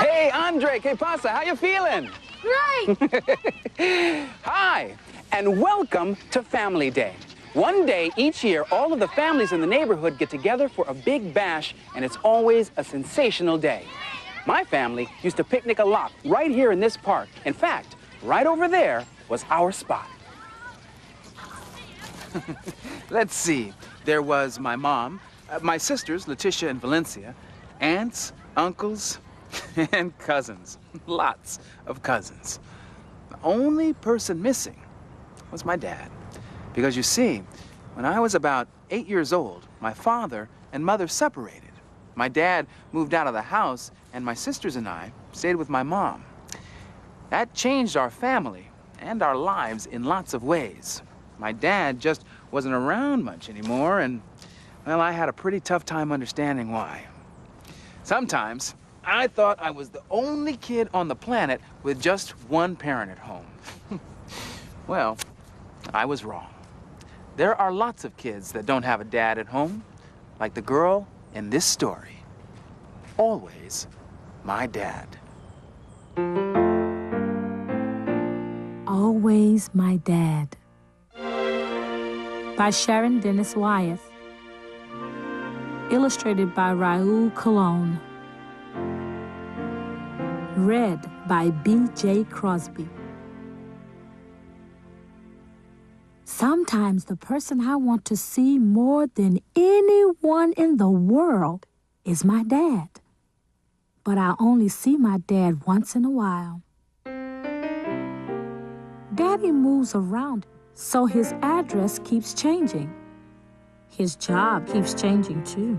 Hey, Andre, ¿qué pasa? How you feeling? Great! Hi, and welcome to Family Day. One day each year, all of the families in the neighborhood get together for a big bash, and it's always a sensational day. My family used to picnic a lot right here in this park. In fact, right over there was our spot. Let's see. There was my mom, my sisters, Letitia and Valencia, aunts, uncles, and cousins. Lots of cousins. The only person missing was my dad. Because you see, when I was about 8 years old, my father and mother separated. My dad moved out of the house, and my sisters and I stayed with my mom. That changed our family and our lives in lots of ways. My dad just wasn't around much anymore, and, well, I had a pretty tough time understanding why. Sometimes, I thought I was the only kid on the planet with just one parent at home. Well, I was wrong. There are lots of kids that don't have a dad at home, like the girl in this story. Always my dad. Always My Dad by Sharon Dennis Wyeth. Illustrated by Raoul Colon. Read by B.J. Crosby. Sometimes the person I want to see more than anyone in the world is my dad. But I only see my dad once in a while. Daddy moves around, so his address keeps changing. His job keeps changing, too.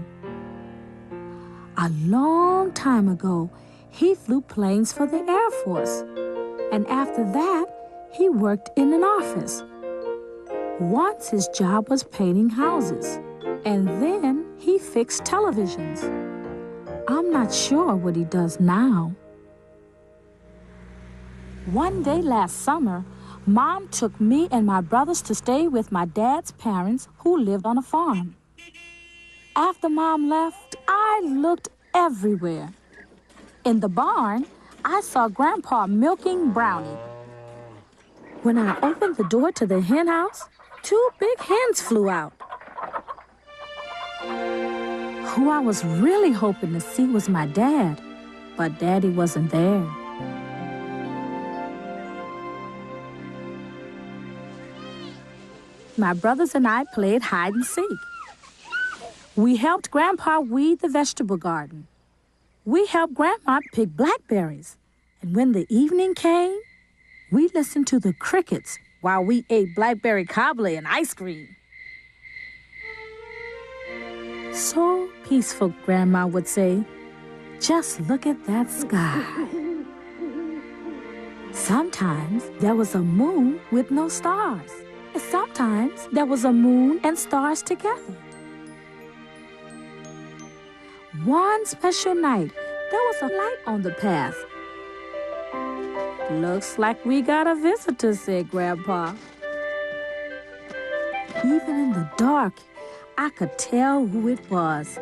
A long time ago, he flew planes for the Air Force. And after that, he worked in an office. Once his job was painting houses, and then he fixed televisions. I'm not sure what he does now. One day last summer, Mom took me and my brothers to stay with my dad's parents who lived on a farm. After Mom left, I looked everywhere. In the barn, I saw Grandpa milking Brownie. When I opened the door to the hen house, 2 big hens flew out. Who I was really hoping to see was my dad, but Daddy wasn't there. My brothers and I played hide and seek. We helped Grandpa weed the vegetable garden. We helped Grandma pick blackberries. And when the evening came, we listened to the crickets while we ate blackberry cobbler and ice cream. So peaceful, Grandma would say. Just look at that sky. Sometimes there was a moon with no stars. Sometimes there was a moon and stars together. One special night, there was a light on the path. Looks like we got a visitor, said Grandpa. Even in the dark, I could tell who it was.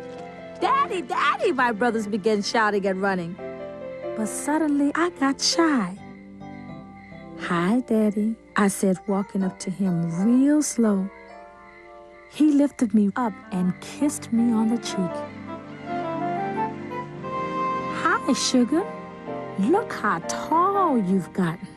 Daddy, Daddy, my brothers began shouting and running. But suddenly I got shy. Hi, Daddy, I said, walking up to him real slow. He lifted me up and kissed me on the cheek. Hi, sugar. Look how tall you've gotten.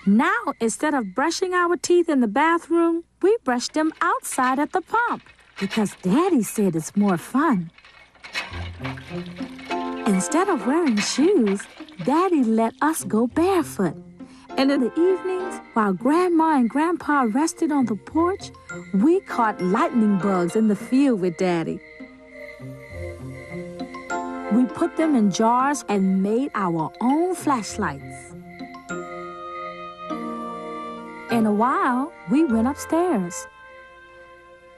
Now, instead of brushing our teeth in the bathroom, we brush them outside at the pump because Daddy said it's more fun. Instead of wearing shoes, Daddy let us go barefoot. And in the evenings, while Grandma and Grandpa rested on the porch, we caught lightning bugs in the field with Daddy. We put them in jars and made our own flashlights. In a while, we went upstairs.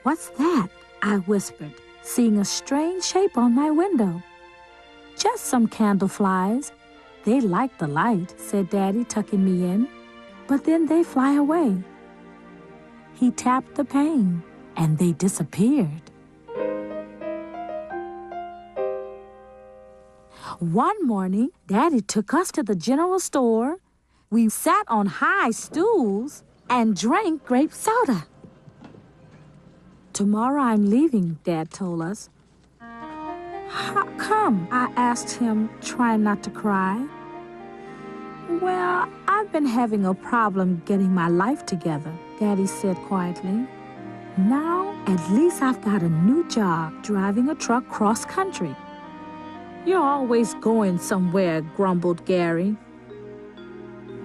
What's that? I whispered, seeing a strange shape on my window. Just some candle flies. They like the light, said Daddy, tucking me in. But then they fly away. He tapped the pane, and they disappeared. One morning, Daddy took us to the general store. We sat on high stools and drank grape soda. Tomorrow I'm leaving, Dad told us. How come? I asked him, trying not to cry. Well, I've been having a problem getting my life together, Daddy said quietly. Now, at least I've got a new job driving a truck cross-country. You're always going somewhere, grumbled Gary.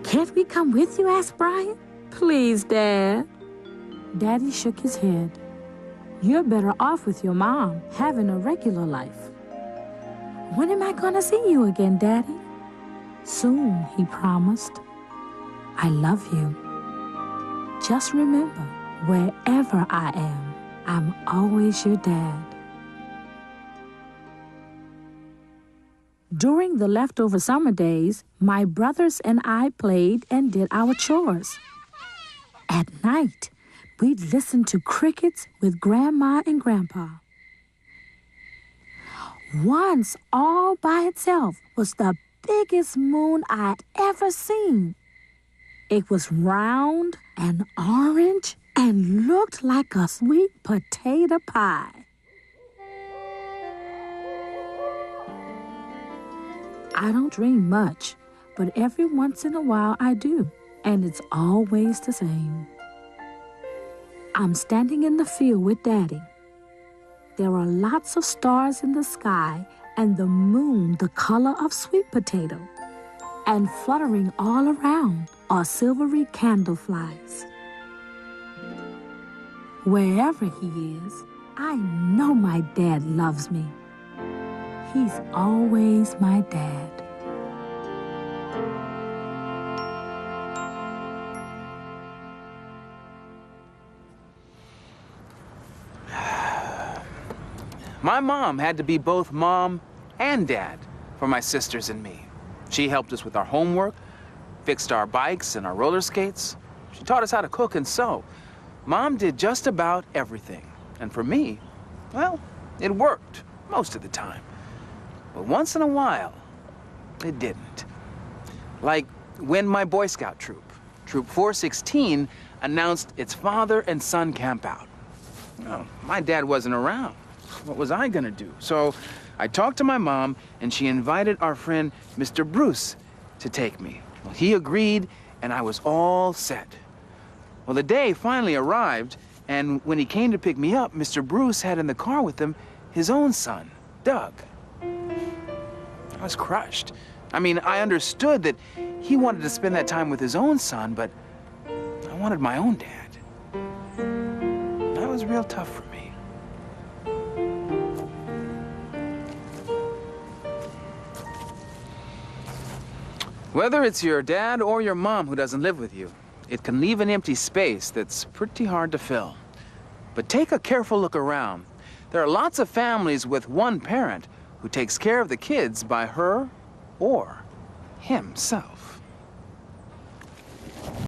Can't we come with you, asked Brian. Please, Dad. Daddy shook his head. You're better off with your mom, having a regular life. When am I going to see you again, Daddy? Soon, he promised. I love you. Just remember, wherever I am, I'm always your dad. During the leftover summer days, my brothers and I played and did our chores. At night, we'd listen to crickets with Grandma and Grandpa. Once, all by itself, was the biggest moon I'd ever seen. It was round and orange and looked like a sweet potato pie. I don't dream much, but every once in a while I do, and it's always the same. I'm standing in the field with Daddy. There are lots of stars in the sky and the moon the color of sweet potato. And fluttering all around are silvery candle flies. Wherever he is, I know my dad loves me. He's always my dad. My mom had to be both mom and dad for my sisters and me. She helped us with our homework, fixed our bikes and our roller skates. She taught us how to cook and sew. Mom did just about everything. And for me, well, it worked most of the time. But once in a while, it didn't. Like when my Boy Scout troop, Troop 416, announced its father and son camp out. Well, my dad wasn't around. What was I gonna do? So I talked to my mom, and she invited our friend, Mr. Bruce, to take me. Well, he agreed, and I was all set. Well, the day finally arrived, and when he came to pick me up, Mr. Bruce had in the car with him his own son, Doug. I was crushed. I mean, I understood that he wanted to spend that time with his own son, but I wanted my own dad. That was real tough for me. Whether it's your dad or your mom who doesn't live with you, it can leave an empty space that's pretty hard to fill. But take a careful look around. There are lots of families with one parent who takes care of the kids by her or himself.